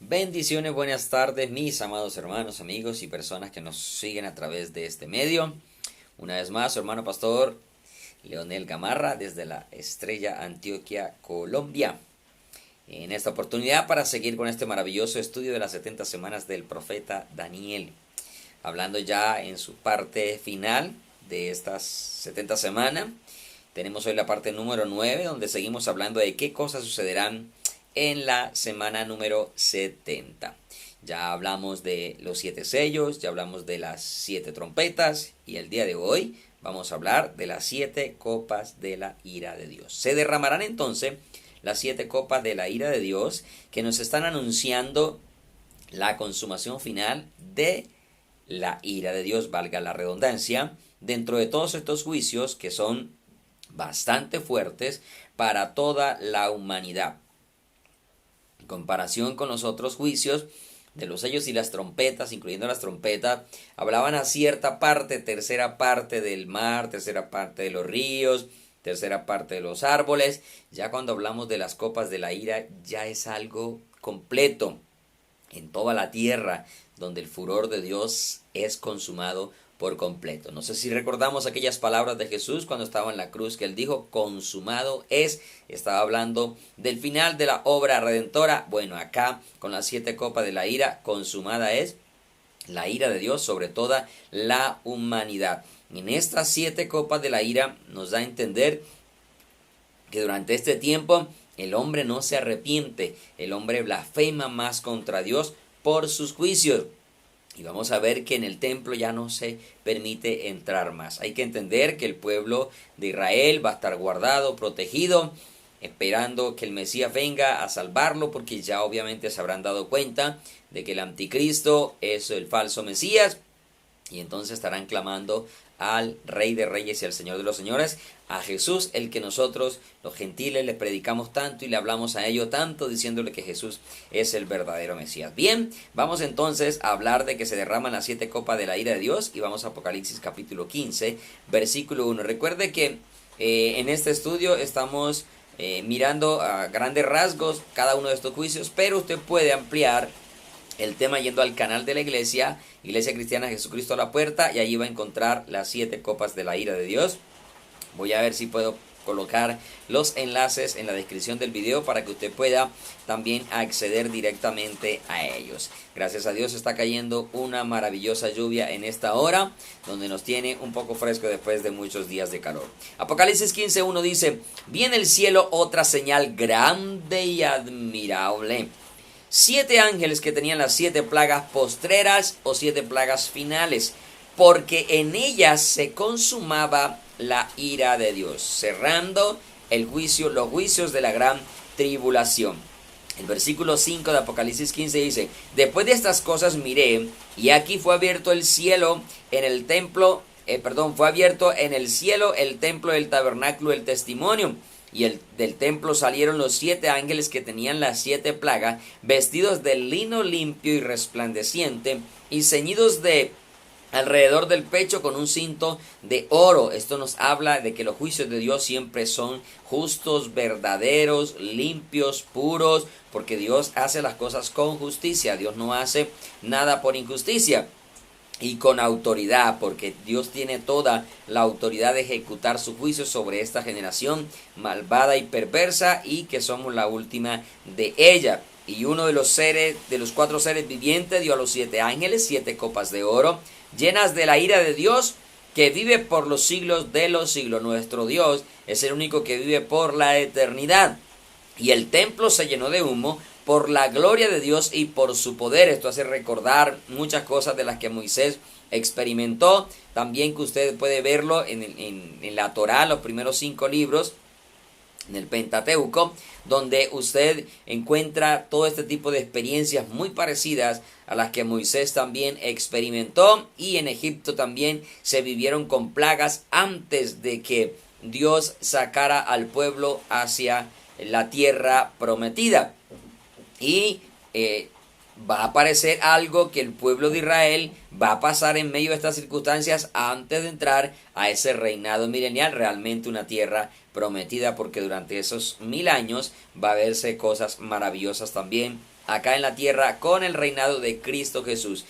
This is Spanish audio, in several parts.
Bendiciones, buenas tardes, mis amados hermanos, amigos y personas que nos siguen a través de este medio. Una vez más, su hermano pastor Leonel Gamarra desde la Estrella Antioquia, Colombia. En esta oportunidad para seguir con este maravilloso estudio de las 70 semanas del profeta Daniel. Hablando ya en su parte final de estas 70 semanas. Tenemos hoy la parte número 9, donde seguimos hablando de qué cosas sucederán en la semana número 70. Ya hablamos de los 7 sellos, ya hablamos de las 7 trompetas y el día de hoy vamos a hablar de las 7 copas de la ira de Dios. Se derramarán entonces las 7 copas de la ira de Dios que nos están anunciando la consumación final de la ira de Dios, valga la redundancia, dentro de todos estos juicios que son bastante fuertes para toda la humanidad. En comparación con los otros juicios de los sellos y las trompetas, incluyendo las trompetas, hablaban a cierta parte, tercera parte del mar, tercera parte de los ríos, tercera parte de los árboles. Ya cuando hablamos de las copas de la ira, ya es algo completo en toda la tierra, donde el furor de Dios es consumado por completo. No sé si recordamos aquellas palabras de Jesús cuando estaba en la cruz, que él dijo, consumado es. Estaba hablando del final de la obra redentora. Bueno, acá con las 7 copas de la ira, consumada es la ira de Dios sobre toda la humanidad. En estas 7 copas de la ira nos da a entender que durante este tiempo el hombre no se arrepiente, el hombre blasfema más contra Dios por sus juicios. Y vamos a ver que en el templo ya no se permite entrar más. Hay que entender que el pueblo de Israel va a estar guardado, protegido, esperando que el Mesías venga a salvarlo, porque ya obviamente se habrán dado cuenta de que el anticristo es el falso Mesías. Y entonces estarán clamando al Rey de Reyes y al Señor de los Señores, a Jesús, el que nosotros, los gentiles, le predicamos tanto y le hablamos a ellos tanto, diciéndole que Jesús es el verdadero Mesías. Bien, vamos entonces a hablar de que se derraman las 7 copas de la ira de Dios, y vamos a Apocalipsis capítulo 15, versículo 1. Recuerde que en este estudio estamos mirando a grandes rasgos cada uno de estos juicios, pero usted puede ampliar el tema yendo al canal de la Iglesia Cristiana Jesucristo a la Puerta, y allí va a encontrar las 7 copas de la ira de Dios. Voy a ver si puedo colocar los enlaces en la descripción del video para que usted pueda también acceder directamente a ellos. Gracias a Dios está cayendo una maravillosa lluvia en esta hora, donde nos tiene un poco fresco después de muchos días de calor. Apocalipsis 15:1 dice: vi en el cielo otra señal grande y admirable. 7 ángeles que tenían las 7 plagas postreras o 7 plagas finales, porque en ellas se consumaba la ira de Dios, cerrando el juicio, los juicios de la gran tribulación. El versículo 5 de Apocalipsis 15 dice: después de estas cosas miré, y aquí fue abierto el cielo en el templo, fue abierto en el cielo el templo del tabernáculo del testimonio. Y del templo salieron los 7 ángeles que tenían las 7 plagas, vestidos de lino limpio y resplandeciente, y ceñidos de alrededor del pecho con un cinto de oro. Esto nos habla de que los juicios de Dios siempre son justos, verdaderos, limpios, puros, porque Dios hace las cosas con justicia. Dios no hace nada por injusticia. Y con autoridad, porque Dios tiene toda la autoridad de ejecutar su juicio sobre esta generación malvada y perversa, y que somos la última de ella. Y uno de los seres, de los 4 seres vivientes, dio a los 7 ángeles 7 copas de oro, llenas de la ira de Dios, que vive por los siglos de los siglos. Nuestro Dios es el único que vive por la eternidad. Y el templo se llenó de humo por la gloria de Dios y por su poder. Esto hace recordar muchas cosas de las que Moisés experimentó. También que usted puede verlo en la Torá, los primeros 5 libros, en el Pentateuco, donde usted encuentra todo este tipo de experiencias muy parecidas a las que Moisés también experimentó. Y en Egipto también se vivieron con plagas antes de que Dios sacara al pueblo hacia la tierra prometida. Y va a aparecer algo que el pueblo de Israel va a pasar en medio de estas circunstancias antes de entrar a ese reinado milenial, realmente una tierra prometida, porque durante esos 1000 años va a verse cosas maravillosas también acá en la tierra con el reinado de Cristo Jesús.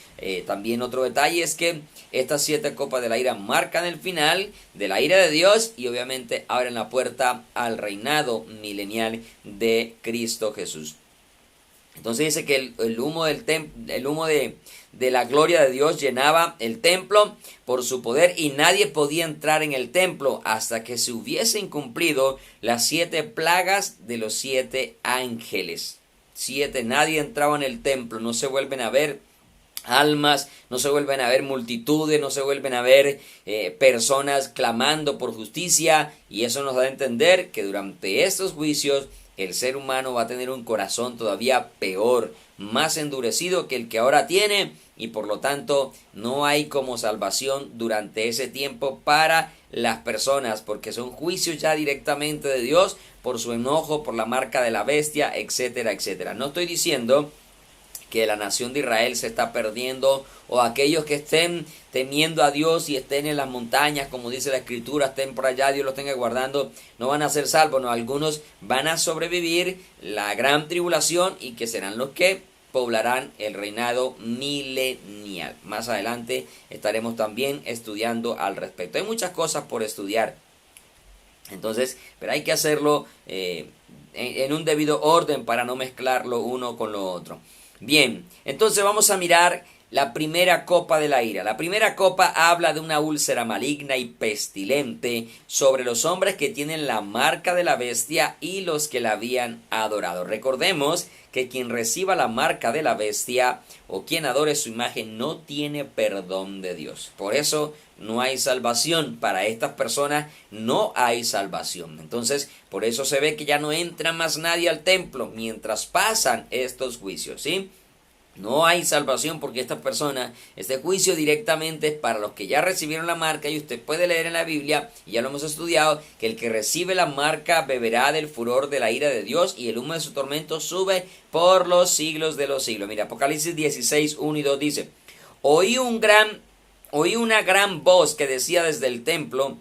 También otro detalle es que estas 7 copas de la ira marcan el final de la ira de Dios y obviamente abren la puerta al reinado milenial de Cristo Jesús. Entonces dice que el humo de la gloria de Dios llenaba el templo por su poder y nadie podía entrar en el templo hasta que se hubiesen cumplido las 7 plagas de los 7 ángeles. 7, nadie entraba en el templo, no se vuelven a ver almas, no se vuelven a ver multitudes, no se vuelven a ver personas clamando por justicia, y eso nos da a entender que durante estos juicios el ser humano va a tener un corazón todavía peor, más endurecido que el que ahora tiene, y por lo tanto no hay como salvación durante ese tiempo para las personas, porque son juicios ya directamente de Dios por su enojo, por la marca de la bestia, etcétera, etcétera. No estoy diciendo que la nación de Israel se está perdiendo, o aquellos que estén temiendo a Dios y estén en las montañas, como dice la Escritura, estén por allá, Dios los tenga guardando, no van a ser salvos. No, algunos van a sobrevivir la gran tribulación y que serán los que poblarán el reinado milenial. Más adelante estaremos también estudiando al respecto. Hay muchas cosas por estudiar, entonces, pero hay que hacerlo en un debido orden para no mezclar lo uno con lo otro. Bien, entonces vamos a mirar la primera copa de la ira. La primera copa habla de una úlcera maligna y pestilente sobre los hombres que tienen la marca de la bestia y los que la habían adorado. Recordemos que quien reciba la marca de la bestia o quien adore su imagen no tiene perdón de Dios. Por eso no hay salvación. Para estas personas no hay salvación. Entonces, por eso se ve que ya no entra más nadie al templo mientras pasan estos juicios, ¿sí? No hay salvación porque esta persona, este juicio directamente es para los que ya recibieron la marca, y usted puede leer en la Biblia, y ya lo hemos estudiado, que el que recibe la marca beberá del furor de la ira de Dios y el humo de su tormento sube por los siglos de los siglos. Mira, Apocalipsis 16, 1 y 2 dice: Oí una gran voz que decía desde el templo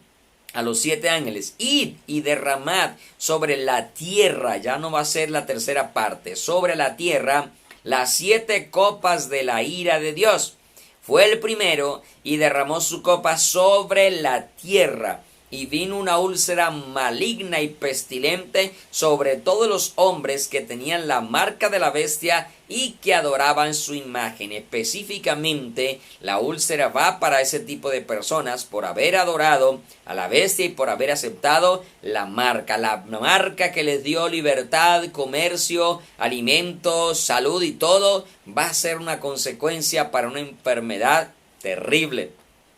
a los 7 ángeles: id y derramad sobre la tierra, ya no va a ser la tercera parte, sobre la tierra, las 7 copas de la ira de Dios. Fue el primero y derramó su copa sobre la tierra, y vino una úlcera maligna y pestilente sobre todos los hombres que tenían la marca de la bestia y que adoraban su imagen. Específicamente, la úlcera va para ese tipo de personas por haber adorado a la bestia y por haber aceptado la marca que les dio libertad, comercio, alimentos, salud y todo. Va a ser una consecuencia para una enfermedad terrible.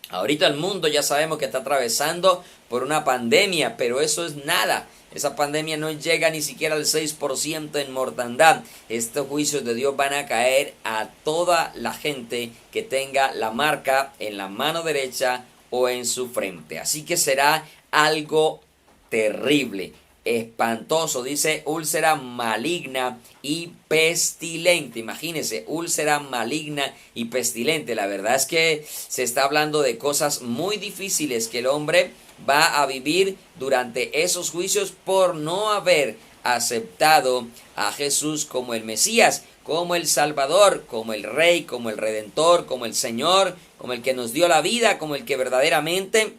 Ahorita el mundo ya sabemos que está atravesando por una pandemia, pero eso es nada. Esa pandemia no llega ni siquiera al 6% en mortandad. Estos juicios de Dios van a caer a toda la gente que tenga la marca en la mano derecha o en su frente. Así que será algo terrible, espantoso. Dice úlcera maligna y pestilente. Imagínense, úlcera maligna y pestilente. La verdad es que se está hablando de cosas muy difíciles que el hombre va a vivir durante esos juicios por no haber aceptado a Jesús como el Mesías, como el Salvador, como el Rey, como el Redentor, como el Señor, como el que nos dio la vida, como el que verdaderamente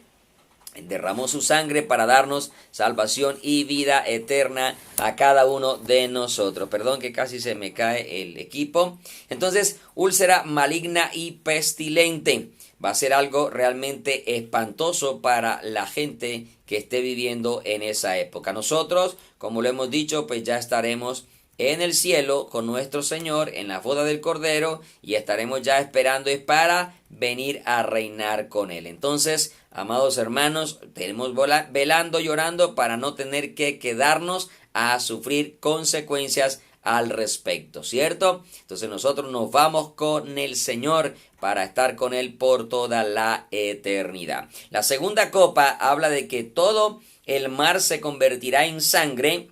derramó su sangre para darnos salvación y vida eterna a cada uno de nosotros. Perdón que casi se me cae el equipo. Entonces, úlcera maligna y pestilente. Va a ser algo realmente espantoso para la gente que esté viviendo en esa época. Nosotros, como lo hemos dicho, pues ya estaremos en el cielo con nuestro Señor en la boda del Cordero, y estaremos ya esperando para venir a reinar con Él. Entonces, amados hermanos, tenemos velando, llorando para no tener que quedarnos a sufrir consecuencias al respecto, ¿cierto? Entonces nosotros nos vamos con el Señor para estar con Él por toda la eternidad. La segunda copa habla de que todo el mar se convertirá en sangre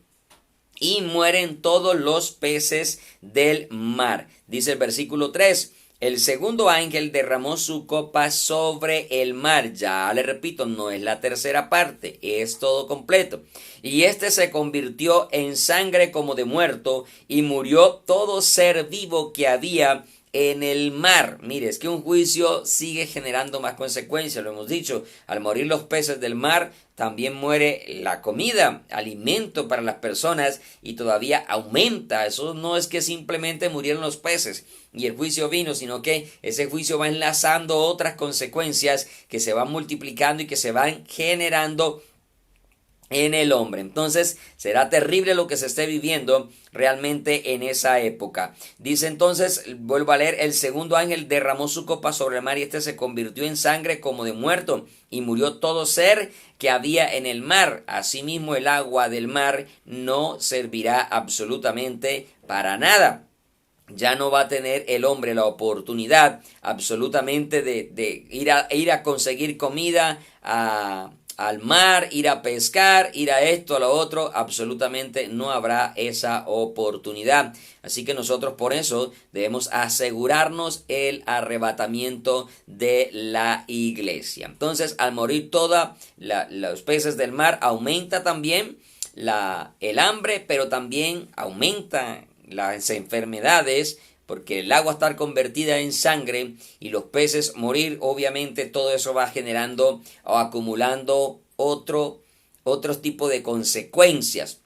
y mueren todos los peces del mar. Dice el versículo 3: El segundo ángel derramó su copa sobre el mar. Ya le repito, no es la tercera parte, es todo completo. Y este se convirtió en sangre como de muerto, y murió todo ser vivo que había en el mar. Mire, es que un juicio sigue generando más consecuencias, lo hemos dicho. Al morir los peces del mar, también muere la comida, alimento para las personas, y todavía aumenta. Eso no es que simplemente murieron los peces y el juicio vino, sino que ese juicio va enlazando otras consecuencias que se van multiplicando y que se van generando en el hombre. Entonces será terrible lo que se esté viviendo realmente en esa época. Dice entonces, vuelvo a leer, el segundo ángel derramó su copa sobre el mar, y este se convirtió en sangre como de muerto, y murió todo ser que había en el mar. Asimismo, el agua del mar no servirá absolutamente para nada. Ya no va a tener el hombre la oportunidad absolutamente de ir a conseguir comida al mar, ir a pescar, ir a esto, a lo otro. Absolutamente no habrá esa oportunidad. Así que nosotros por eso debemos asegurarnos el arrebatamiento de la iglesia. Entonces, al morir todos los peces del mar, aumenta también el hambre, pero también aumenta las enfermedades, porque el agua estar convertida en sangre y los peces morir, obviamente todo eso va generando o acumulando otro tipo de consecuencias.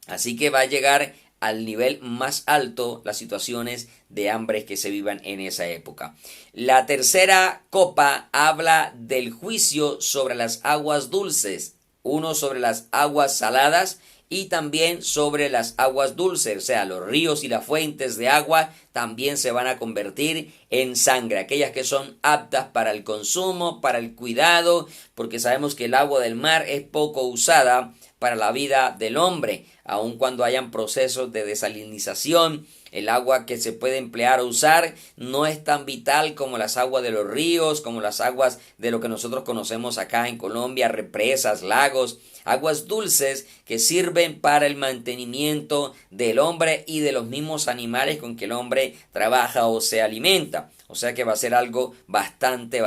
Así que va a llegar al nivel más alto las situaciones de hambre que se vivan en esa época. La tercera copa habla del juicio sobre las aguas dulces, uno sobre las aguas saladas y también sobre las aguas dulces, o sea, los ríos y las fuentes de agua también se van a convertir en sangre, aquellas que son aptas para el consumo, para el cuidado, porque sabemos que el agua del mar es poco usada para la vida del hombre, aun cuando hayan procesos de desalinización. El agua que se puede emplear o usar no es tan vital como las aguas de los ríos, como las aguas de lo que nosotros conocemos acá en Colombia, represas, lagos, aguas dulces que sirven para el mantenimiento del hombre y de los mismos animales con que el hombre trabaja o se alimenta. O sea que va a ser algo bastante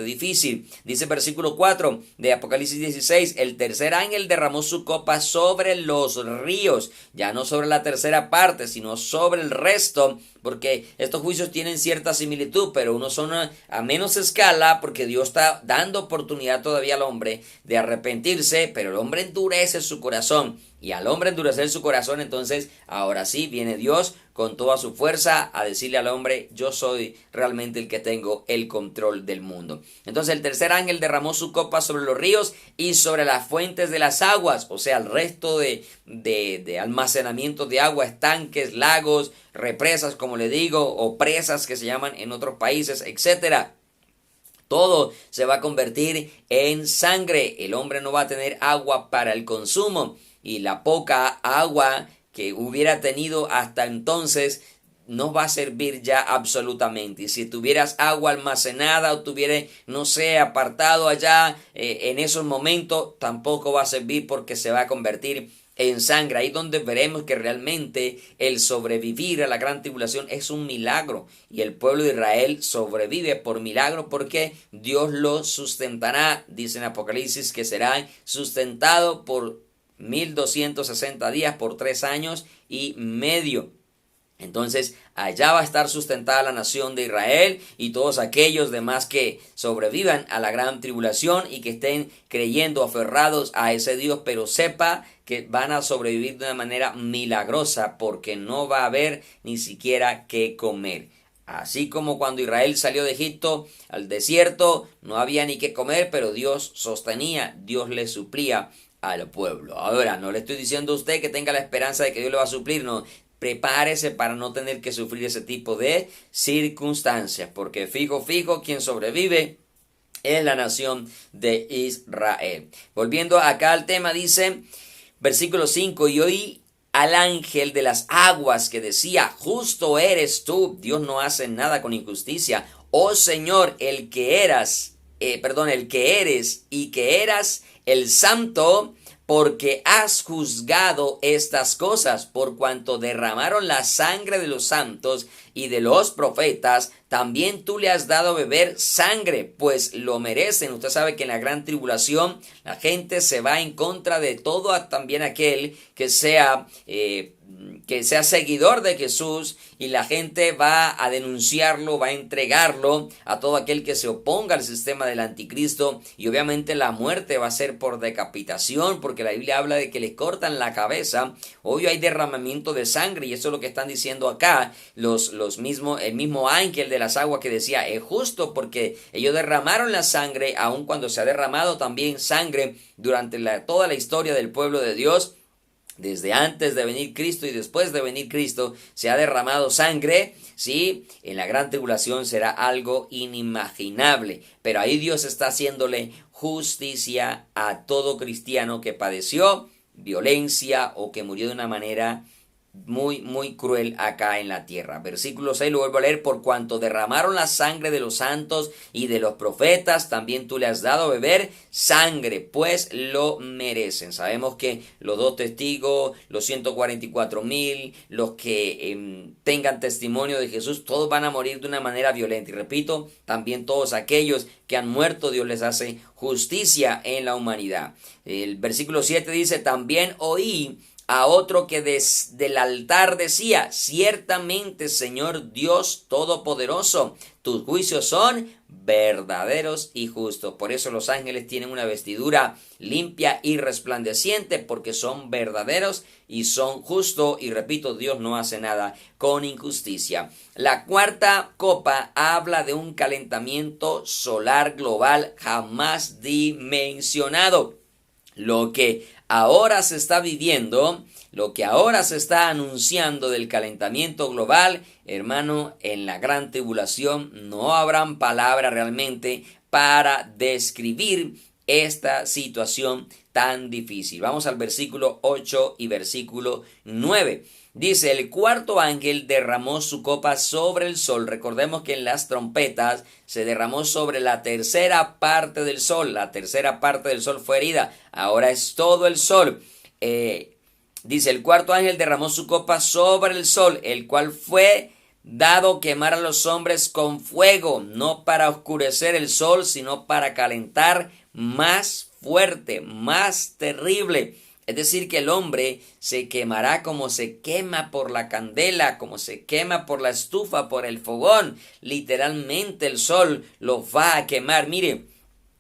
difícil. Dice versículo 4 de Apocalipsis 16, el tercer ángel derramó su copa sobre los ríos, ya no sobre la tercera parte, sino sobre el resto, porque estos juicios tienen cierta similitud, pero unos son a menos escala, porque Dios está dando oportunidad todavía al hombre de arrepentirse, pero el hombre endurece su corazón. Y al hombre endurecer su corazón, entonces ahora sí viene Dios con toda su fuerza a decirle al hombre, yo soy realmente el que tengo el control del mundo. Entonces el tercer ángel derramó su copa sobre los ríos y sobre las fuentes de las aguas, o sea, el resto de almacenamiento de agua, estanques, lagos, represas, como le digo, o presas que se llaman en otros países, etcétera. Todo se va a convertir en sangre. El hombre no va a tener agua para el consumo, y la poca agua que hubiera tenido hasta entonces no va a servir ya absolutamente. Y si tuvieras agua almacenada o tuvieras, no sé, apartado allá en esos momentos, tampoco va a servir, porque se va a convertir en sangre. Ahí donde veremos que realmente el sobrevivir a la gran tribulación es un milagro, y el pueblo de Israel sobrevive por milagro, porque Dios lo sustentará. Dice en Apocalipsis que será sustentado por 1260 días, por 3 años y medio. Entonces allá va a estar sustentada la nación de Israel y todos aquellos demás que sobrevivan a la gran tribulación y que estén creyendo, aferrados a ese Dios, pero sepa que van a sobrevivir de una manera milagrosa, porque no va a haber ni siquiera qué comer. Así como cuando Israel salió de Egipto al desierto, no había ni qué comer, pero Dios sostenía, Dios le suplía al pueblo. Ahora, no le estoy diciendo a usted que tenga la esperanza de que Dios le va a suplir, no. Prepárese para no tener que sufrir ese tipo de circunstancias, porque fijo, quien sobrevive es la nación de Israel. Volviendo acá al tema, dice, versículo 5, y oí al ángel de las aguas que decía, justo eres tú, Dios no hace nada con injusticia, oh Señor, el que eres y que eras el santo, porque has juzgado estas cosas, por cuanto derramaron la sangre de los santos y de los profetas, también tú le has dado a beber sangre, pues lo merecen. Usted sabe que en la gran tribulación la gente se va en contra de todo, también aquel que sea seguidor de Jesús, y la gente va a denunciarlo, va a entregarlo a todo aquel que se oponga al sistema del anticristo, y obviamente la muerte va a ser por decapitación, porque la Biblia habla de que le cortan la cabeza. Hoy hay derramamiento de sangre, y eso es lo que están diciendo acá el mismo ángel de las aguas, que decía: es justo porque ellos derramaron la sangre, aun cuando se ha derramado también sangre durante toda la historia del pueblo de Dios. Desde antes de venir Cristo y después de venir Cristo se ha derramado sangre, ¿sí? En la gran tribulación será algo inimaginable, pero ahí Dios está haciéndole justicia a todo cristiano que padeció violencia o que murió de una manera muy cruel acá en la tierra. Versículo 6 lo vuelvo a leer: por cuanto derramaron la sangre de los santos y de los profetas, también tú le has dado a beber sangre, pues lo merecen. Sabemos que los 2 testigos, los 144,000, los que tengan testimonio de Jesús, todos van a morir de una manera violenta. Y repito, también todos aquellos que han muerto, Dios les hace justicia en la humanidad. El versículo 7 dice: también oí a otro que del altar decía: ciertamente, Señor Dios Todopoderoso, tus juicios son verdaderos y justos. Por eso los ángeles tienen una vestidura limpia y resplandeciente, porque son verdaderos y son justos. Y repito, Dios no hace nada con injusticia. La cuarta copa habla de un calentamiento solar global jamás dimensionado. Lo que ahora se está viviendo, lo que ahora se está anunciando del calentamiento global, hermano, en la gran tribulación no habrán palabras realmente para describir esta situación tan difícil. Vamos al versículo 8 y versículo 9. Dice: el cuarto ángel derramó su copa sobre el sol. Recordemos que en las trompetas se derramó sobre la tercera parte del sol. La tercera parte del sol fue herida. Ahora es todo el sol. Dice: el cuarto ángel derramó su copa sobre el sol, el cual fue dado quemar a los hombres con fuego, no para oscurecer el sol, sino para calentar más fuerte, más terrible. Es decir, que el hombre se quemará como se quema por la candela, como se quema por la estufa, por el fogón. Literalmente el sol los va a quemar. Mire,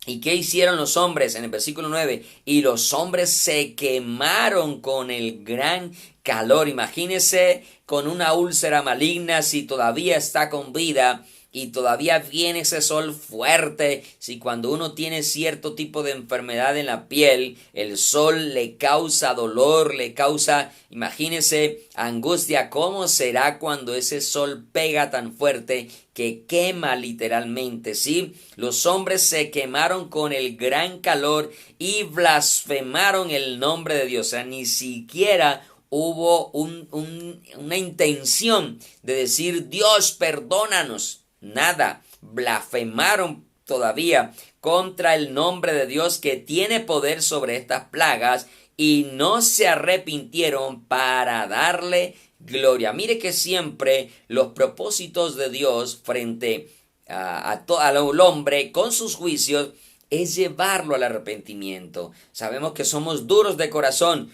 ¿y qué hicieron los hombres? En el versículo 9, y los hombres se quemaron con el gran calor. Imagínese con una úlcera maligna, si todavía está con vida y todavía viene ese sol fuerte. Si cuando uno tiene cierto tipo de enfermedad en la piel, el sol le causa dolor, le causa, imagínese, angustia. ¿Cómo será cuando ese sol pega tan fuerte que quema literalmente? ¿Sí? Los hombres se quemaron con el gran calor y blasfemaron el nombre de Dios. O sea, ni siquiera hubo una intención de decir: Dios, perdónanos. Nada, blasfemaron todavía contra el nombre de Dios, que tiene poder sobre estas plagas, y no se arrepintieron para darle gloria. Mire que siempre los propósitos de Dios frente al hombre con sus juicios es llevarlo al arrepentimiento. Sabemos que somos duros de corazón,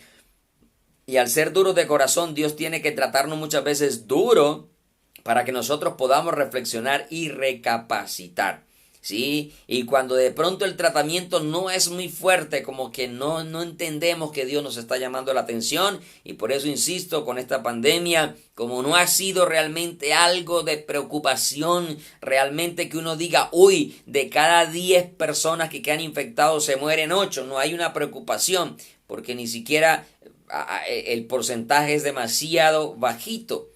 y al ser duros de corazón, Dios tiene que tratarnos muchas veces duro para que nosotros podamos reflexionar y recapacitar, ¿sí? Y cuando de pronto el tratamiento no es muy fuerte, como que no entendemos que Dios nos está llamando la atención, y por eso insisto con esta pandemia, como no ha sido realmente algo de preocupación, realmente que uno diga: uy, de cada 10 personas que quedan infectados se mueren 8, no hay una preocupación, porque ni siquiera el porcentaje es demasiado bajito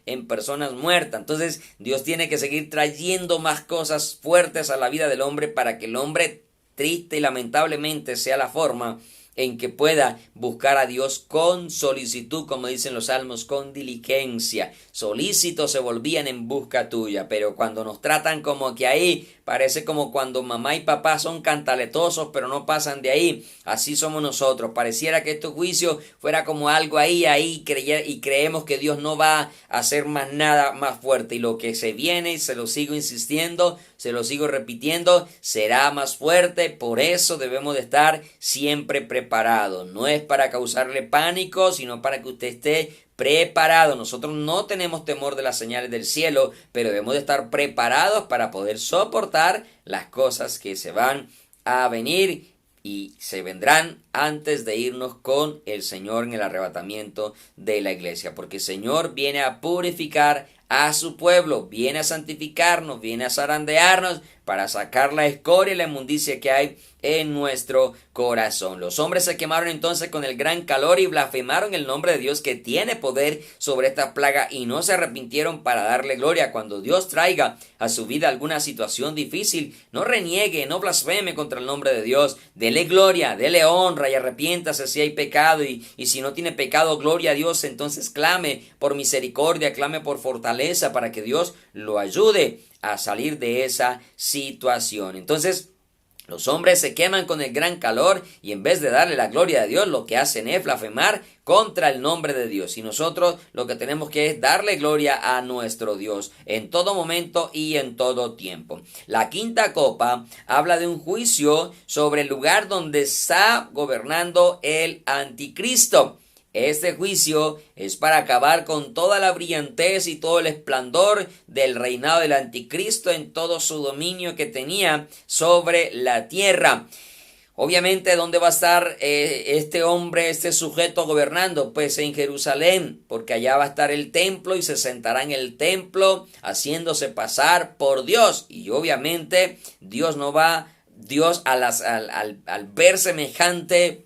en personas muertas. Entonces Dios tiene que seguir trayendo más cosas fuertes a la vida del hombre, para que el hombre, triste y lamentablemente sea la forma, en que pueda buscar a Dios con solicitud, como dicen los salmos, con diligencia. Solícitos se volvían en busca tuya, pero cuando nos tratan como que ahí, parece como cuando mamá y papá son cantaletosos, pero no pasan de ahí. Así somos nosotros. Pareciera que este juicio fuera como algo ahí, y creemos que Dios no va a hacer más nada más fuerte. Y lo que se viene, y se lo sigo insistiendo, se lo sigo repitiendo, será más fuerte. Por eso debemos de estar siempre preparados. No es para causarle pánico, sino para que usted esté preparado. Nosotros no tenemos temor de las señales del cielo, pero debemos de estar preparados para poder soportar las cosas que se van a venir y se vendrán antes de irnos con el Señor en el arrebatamiento de la iglesia, porque el Señor viene a purificar a su pueblo, viene a santificarnos, viene a zarandearnos para sacar la escoria y la inmundicia que hay en nuestro corazón. Los hombres se quemaron entonces con el gran calor y blasfemaron el nombre de Dios que tiene poder sobre esta plaga y no se arrepintieron para darle gloria. Cuando Dios traiga a su vida alguna situación difícil, no reniegue, no blasfeme contra el nombre de Dios. Dele gloria, dele honra y arrepiéntase si hay pecado y si no tiene pecado, gloria a Dios. Entonces clame por misericordia, clame por fortaleza para que Dios lo ayude a salir de esa situación. Entonces, los hombres se queman con el gran calor y en vez de darle la gloria a Dios, lo que hacen es blasfemar contra el nombre de Dios. Y nosotros lo que tenemos que es darle gloria a nuestro Dios en todo momento y en todo tiempo. La quinta copa habla de un juicio sobre el lugar donde está gobernando el anticristo. Este juicio es para acabar con toda la brillantez y todo el esplendor del reinado del anticristo en todo su dominio que tenía sobre la tierra. Obviamente, ¿dónde va a estar este hombre, este sujeto gobernando? Pues en Jerusalén, porque allá va a estar el templo y se sentará en el templo haciéndose pasar por Dios. Y obviamente Dios al ver semejante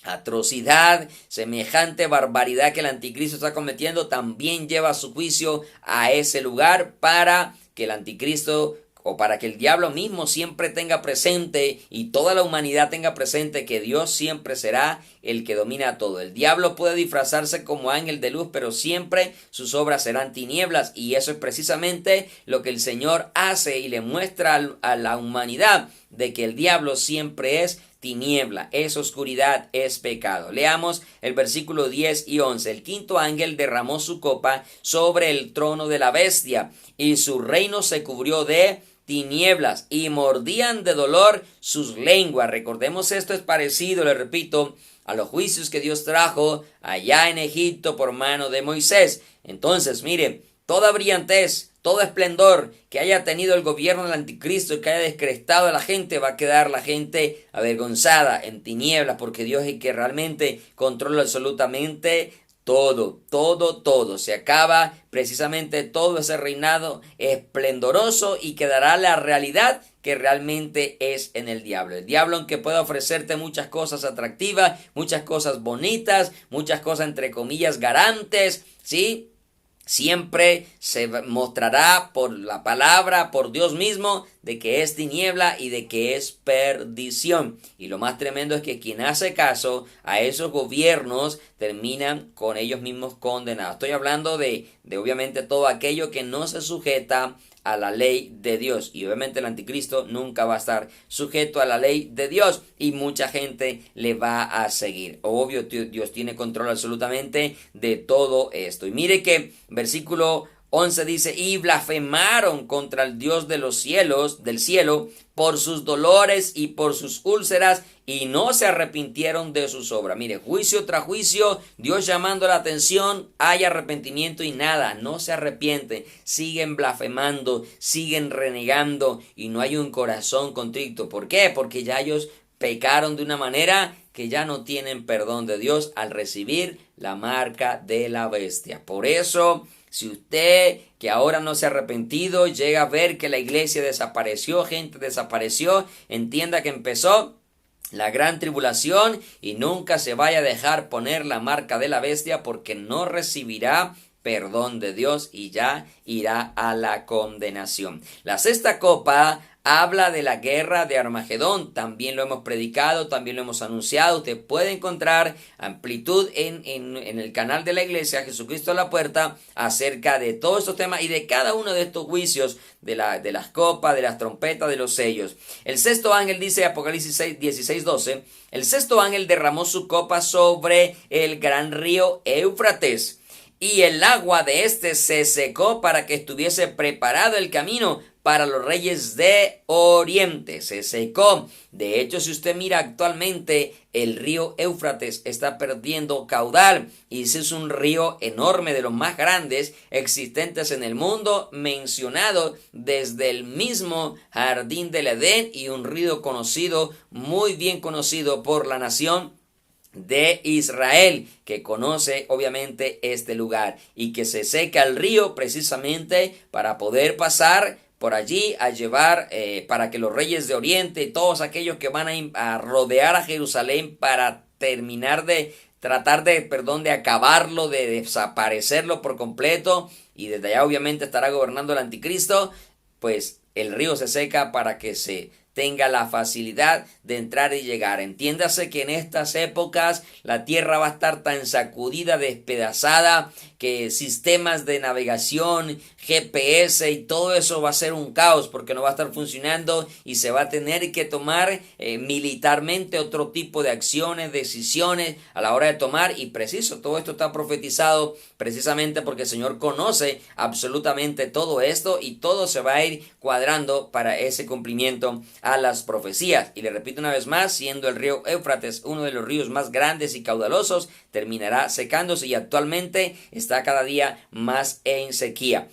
atrocidad, semejante barbaridad que el anticristo está cometiendo, también lleva su juicio a ese lugar para que el anticristo o para que el diablo mismo siempre tenga presente y toda la humanidad tenga presente que Dios siempre será el que domina todo. El diablo puede disfrazarse como ángel de luz, pero siempre sus obras serán tinieblas, y eso es precisamente lo que el Señor hace y le muestra a la humanidad, de que el diablo siempre es tiniebla, es oscuridad, es pecado. Leamos el versículo 10 y 11. El quinto ángel derramó su copa sobre el trono de la bestia, y su reino se cubrió de tinieblas, y mordían de dolor sus lenguas. Recordemos, esto es parecido, le repito, a los juicios que Dios trajo allá en Egipto por mano de Moisés. Entonces, mire, toda brillantez, todo esplendor que haya tenido el gobierno del anticristo y que haya descrestado a la gente, va a quedar la gente avergonzada, en tinieblas, porque Dios es el que realmente controla absolutamente todo. Se acaba precisamente todo ese reinado esplendoroso y quedará la realidad que realmente es en el diablo. El diablo, aunque pueda ofrecerte muchas cosas atractivas, muchas cosas bonitas, muchas cosas entre comillas garantes, ¿sí?, siempre se mostrará por la palabra, por Dios mismo, de que es tiniebla y de que es perdición. Y lo más tremendo es que quien hace caso a esos gobiernos terminan con ellos mismos condenados. Estoy hablando de obviamente todo aquello que no se sujeta a la ley de Dios, y obviamente el anticristo nunca va a estar sujeto a la ley de Dios y mucha gente le va a seguir. Obvio, Dios tiene control absolutamente de todo esto. Y mire que versículo 11 dice: y blasfemaron contra el Dios de los cielos, del cielo, por sus dolores y por sus úlceras, y no se arrepintieron de sus obras. Mire, juicio tras juicio, Dios llamando la atención, hay arrepentimiento y nada, no se arrepienten, siguen blasfemando, siguen renegando y no hay un corazón contrito. ¿Por qué? Porque ya ellos pecaron de una manera que ya no tienen perdón de Dios al recibir la marca de la bestia. Por eso, si usted que ahora no se ha arrepentido llega a ver que la iglesia desapareció, gente desapareció, entienda que empezó la gran tribulación y nunca se vaya a dejar poner la marca de la bestia, porque no recibirá perdón de Dios y ya irá a la condenación. La sexta copa habla de la guerra de Armagedón. También lo hemos predicado, también lo hemos anunciado. Usted puede encontrar amplitud en el canal de la iglesia Jesucristo a la Puerta acerca de todos estos temas y de cada uno de estos juicios de las copas, de las trompetas, de los sellos. El sexto ángel, dice Apocalipsis 16:12, el sexto ángel derramó su copa sobre el gran río Éufrates, y el agua de éste se secó para que estuviese preparado el camino para los reyes de Oriente. Se secó. De hecho, si usted mira actualmente, el río Éufrates está perdiendo caudal y ese es un río enorme, de los más grandes existentes en el mundo, mencionado desde el mismo jardín del Edén, y un río conocido, muy bien conocido por la nación de Israel, que conoce obviamente este lugar, y que se seca el río precisamente para poder pasar por allí a llevar para que los reyes de Oriente y todos aquellos que van a rodear a Jerusalén para terminar de tratar de acabarlo, de desaparecerlo por completo, y desde allá obviamente estará gobernando el anticristo, pues el río se seca para que se tenga la facilidad de entrar y llegar. Entiéndase que en estas épocas la tierra va a estar tan sacudida, despedazada, que sistemas de navegación, GPS y todo eso va a ser un caos, porque no va a estar funcionando y se va a tener que tomar militarmente otro tipo de acciones, decisiones a la hora de tomar, y preciso, todo esto está profetizado precisamente porque el Señor conoce absolutamente todo esto y todo se va a ir cuadrando para ese cumplimiento a las profecías. Y le repito una vez más, siendo el río Éufrates uno de los ríos más grandes y caudalosos, terminará secándose y actualmente está cada día más en sequía.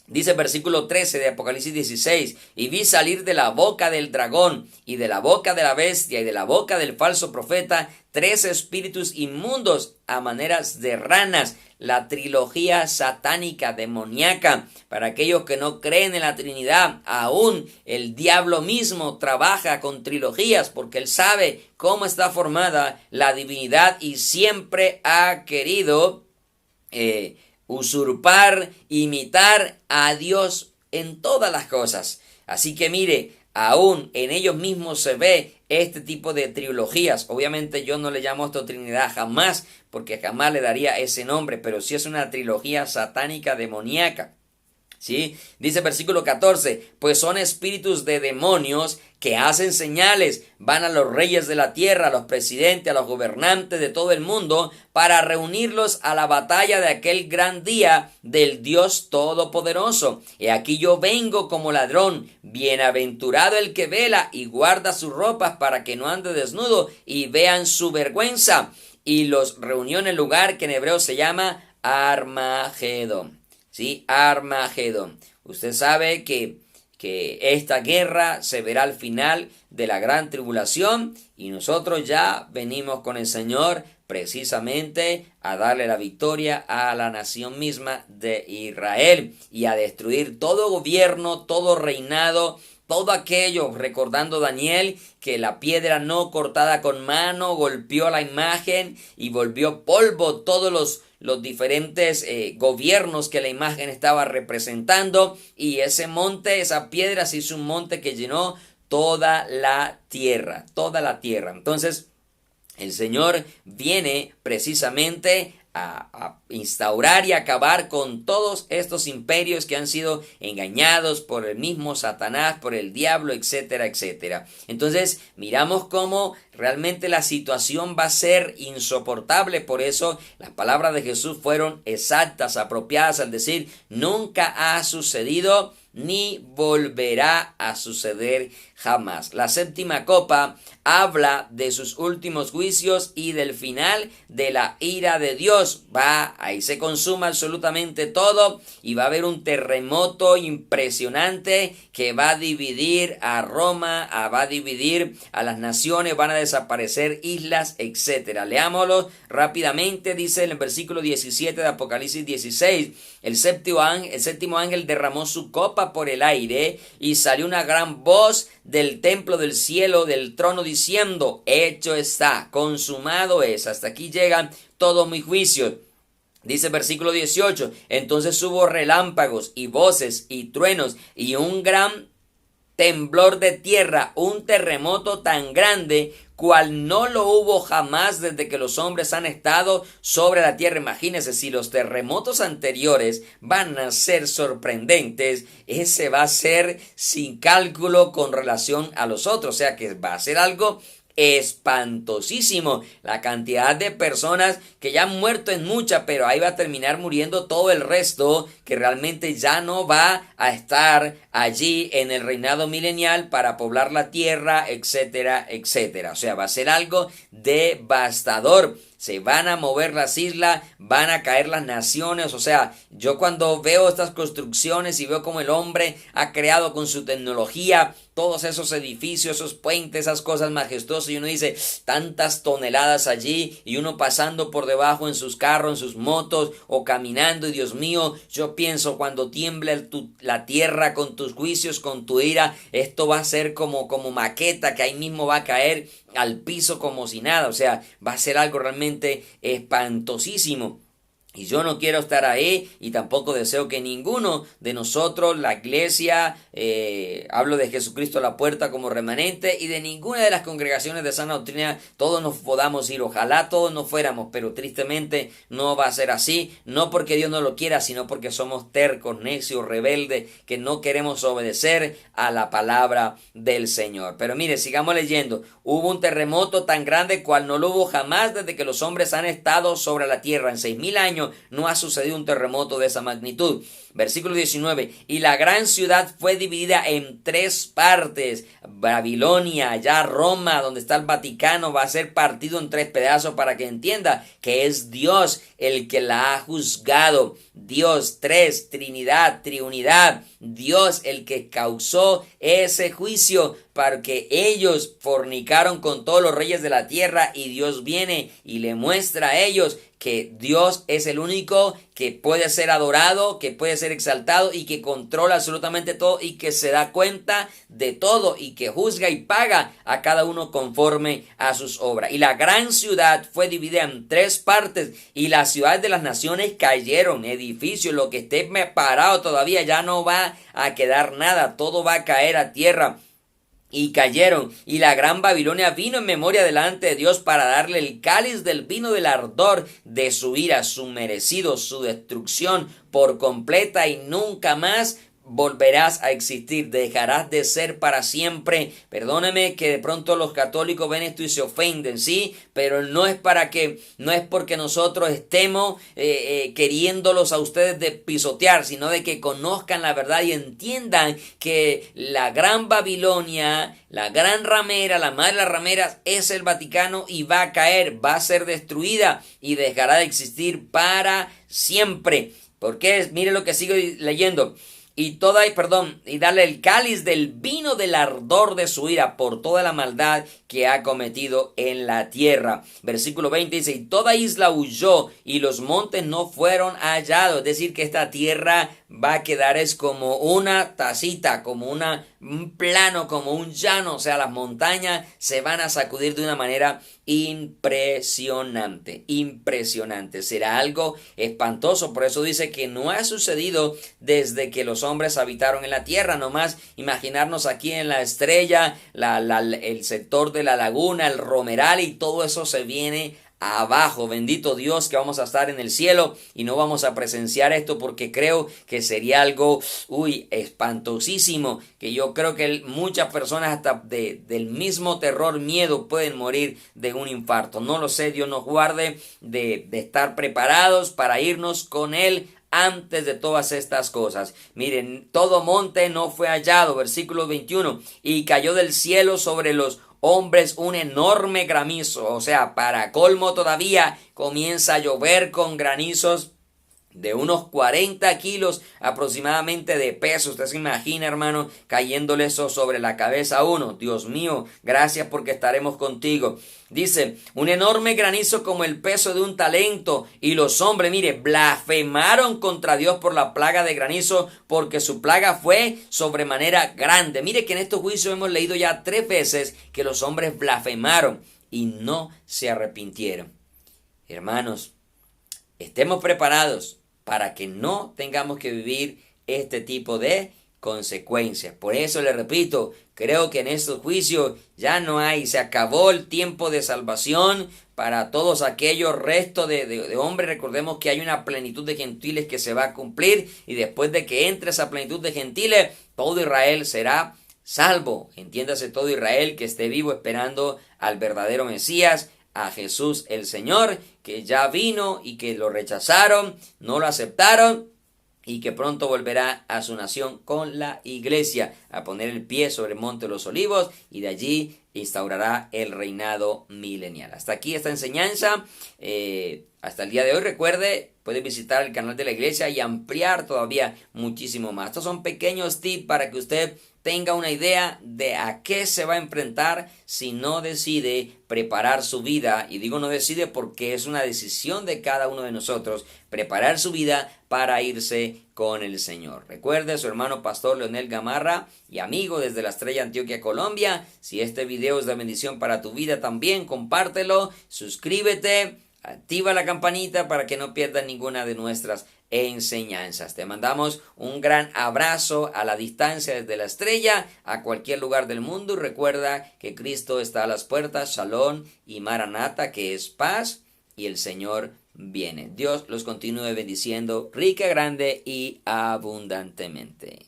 Dice el versículo 13 de Apocalipsis 16, y vi salir de la boca del dragón y de la boca de la bestia y de la boca del falso profeta 3 espíritus inmundos a maneras de ranas. La trilogía satánica demoníaca. Para aquellos que no creen en la Trinidad, aún el diablo mismo trabaja con trilogías porque él sabe cómo está formada la divinidad y siempre ha querido usurpar, imitar a Dios en todas las cosas. Así que mire, aún en ellos mismos se ve este tipo de trilogías. Obviamente yo no le llamo esto Trinidad jamás, porque jamás le daría ese nombre, pero sí es una trilogía satánica demoníaca. ¿Sí? Dice el versículo 14, pues son espíritus de demonios que hacen señales, van a los reyes de la tierra, a los presidentes, a los gobernantes de todo el mundo, para reunirlos a la batalla de aquel gran día del Dios Todopoderoso. Y aquí yo vengo como ladrón, bienaventurado el que vela y guarda sus ropas para que no ande desnudo y vean su vergüenza. Y los reunió en el lugar que en hebreo se llama Armagedón. ¿Sí? Armagedón. Usted sabe que esta guerra se verá al final de la gran tribulación y nosotros ya venimos con el Señor precisamente a darle la victoria a la nación misma de Israel y a destruir todo gobierno, todo reinado, todo aquello, recordando Daniel que la piedra no cortada con mano golpeó la imagen y volvió polvo todos los diferentes gobiernos que la imagen estaba representando, y ese monte, esa piedra se hizo un monte que llenó toda la tierra, toda la tierra. Entonces el Señor viene precisamente a instaurar y acabar con todos estos imperios que han sido engañados por el mismo Satanás, por el diablo, etcétera, etcétera. Entonces miramos cómo realmente la situación va a ser insoportable. Por eso las palabras de Jesús fueron exactas, apropiadas, al decir nunca ha sucedido ni volverá a suceder jamás. La séptima copa habla de sus últimos juicios y del final de la ira de Dios. Ahí se consuma absolutamente todo y va a haber un terremoto impresionante que va a dividir a Roma, va a dividir a las naciones, van a desaparecer islas, etcétera. Leámoslo rápidamente. Dice en el versículo 17 de Apocalipsis 16, el séptimo ángel derramó su copa por el aire y salió una gran voz del templo del cielo, del trono, diciendo: hecho está, consumado es. Hasta aquí llegan todos mis juicios. Dice versículo 18, entonces hubo relámpagos y voces y truenos y un gran temblor de tierra, un terremoto tan grande cual no lo hubo jamás desde que los hombres han estado sobre la tierra. Imagínense, si los terremotos anteriores van a ser sorprendentes, ese va a ser sin cálculo con relación a los otros, o sea que va a ser algo espantosísimo. La cantidad de personas que ya han muerto es mucha, pero ahí va a terminar muriendo todo el resto que realmente ya no va a estar allí en el reinado milenial para poblar la tierra, etcétera, etcétera. O sea, va a ser algo devastador. Se van a mover las islas, van a caer las naciones. O sea, yo cuando veo estas construcciones y veo cómo el hombre ha creado con su tecnología todos esos edificios, esos puentes, esas cosas majestuosas, y uno dice tantas toneladas allí y uno pasando por debajo en sus carros, en sus motos o caminando, y Dios mío, yo pienso cuando tiemble la tierra con tus juicios, con tu ira, esto va a ser como maqueta que ahí mismo va a caer al piso como si nada. O sea, va a ser algo realmente espantosísimo. Y yo no quiero estar ahí, y tampoco deseo que ninguno de nosotros, la iglesia, hablo de Jesucristo a la puerta como remanente, y de ninguna de las congregaciones de sana doctrina, todos nos podamos ir. Ojalá todos nos fuéramos, pero tristemente no va a ser así, no porque Dios no lo quiera, sino porque somos tercos, necios, rebeldes, que no queremos obedecer a la palabra del Señor. Pero mire, sigamos leyendo. Hubo un terremoto tan grande cual no lo hubo jamás desde que los hombres han estado sobre la tierra. En 6,000 años no ha sucedido un terremoto de esa magnitud. Versículo 19, y la gran ciudad fue dividida en 3 partes. Babilonia, allá Roma, donde está el Vaticano, va a ser partido en 3 pedazos para que entienda que es Dios el que la ha juzgado. Dios, 3, Trinidad, triunidad. Dios el que causó ese juicio, porque ellos fornicaron con todos los reyes de la tierra, y Dios viene y le muestra a ellos que Dios es el único que puede ser adorado, que puede ser exaltado y que controla absolutamente todo y que se da cuenta de todo y que juzga y paga a cada uno conforme a sus obras. Y la gran ciudad fue dividida en 3 partes, y las ciudades de las naciones cayeron, edificios, lo que esté parado todavía ya no va a quedar nada, todo va a caer a tierra. Y cayeron, y la gran Babilonia vino en memoria delante de Dios para darle el cáliz del vino del ardor de su ira, su merecido, su destrucción por completa, y nunca más volverás a existir, dejarás de ser para siempre. Perdóneme que de pronto los católicos ven esto y se ofenden, sí, pero no es porque nosotros estemos queriéndolos a ustedes de pisotear, sino de que conozcan la verdad y entiendan que la gran Babilonia, la gran ramera, la madre de las rameras es el Vaticano, y va a caer, va a ser destruida y dejará de existir para siempre. Porque mire lo que sigo leyendo. Y darle el cáliz del vino del ardor de su ira por toda la maldad que ha cometido en la tierra. Versículo 20 dice, y toda isla huyó y los montes no fueron hallados. Es decir, que esta tierra va a quedar es como una tacita, como un plano, como un llano. O sea, las montañas se van a sacudir de una manera impresionante, impresionante. Será algo espantoso. Por eso dice que no ha sucedido desde que los hombres habitaron en la tierra. Nomás imaginarnos aquí en la estrella, el sector de la laguna, el romeral, y todo eso se viene abajo. Bendito Dios que vamos a estar en el cielo y no vamos a presenciar esto, porque creo que sería algo espantosísimo, que yo creo que muchas personas hasta del mismo terror, miedo, pueden morir de un infarto. No lo sé, Dios nos guarde de estar preparados para irnos con Él antes de todas estas cosas. Miren, todo monte no fue hallado. Versículo 21, y cayó del cielo sobre los hombres un enorme granizo. O sea, para colmo todavía comienza a llover con granizos de unos 40 kilos aproximadamente de peso. Usted se imagina, hermano, cayéndole eso sobre la cabeza a uno. Dios mío, gracias porque estaremos contigo. Dice, un enorme granizo como el peso de un talento, y los hombres, mire, blasfemaron contra Dios por la plaga de granizo, porque su plaga fue sobremanera grande. Mire que en estos juicios hemos leído ya 3 veces que los hombres blasfemaron y no se arrepintieron. Hermanos, estemos preparados para que no tengamos que vivir este tipo de consecuencias. Por eso le repito, creo que en estos juicios ya no hay, se acabó el tiempo de salvación para todos aquellos restos de hombres. Recordemos que hay una plenitud de gentiles que se va a cumplir, y después de que entre esa plenitud de gentiles, todo Israel será salvo. Entiéndase, todo Israel que esté vivo esperando al verdadero Mesías, a Jesús el Señor, que ya vino y que lo rechazaron, no lo aceptaron, y que pronto volverá a su nación con la iglesia a poner el pie sobre el monte de los olivos, y de allí instaurará el reinado milenial. Hasta aquí esta enseñanza. Hasta el día de hoy, recuerde, puede visitar el canal de la iglesia y ampliar todavía muchísimo más. Estos son pequeños tips para que usted tenga una idea de a qué se va a enfrentar si no decide preparar su vida. Y digo no decide porque es una decisión de cada uno de nosotros, preparar su vida para irse con el Señor. Recuerde, su hermano pastor Leonel Gamarra y amigo desde la Estrella Antioquia, Colombia. Si este video es de bendición para tu vida también, compártelo, suscríbete, activa la campanita para que no pierdas ninguna de nuestras enseñanzas. Te mandamos un gran abrazo a la distancia desde la Estrella a cualquier lugar del mundo, y recuerda que Cristo está a las puertas. Shalom y Maranata, que es paz, y el Señor viene. Dios los continúe bendiciendo rica, grande y abundantemente.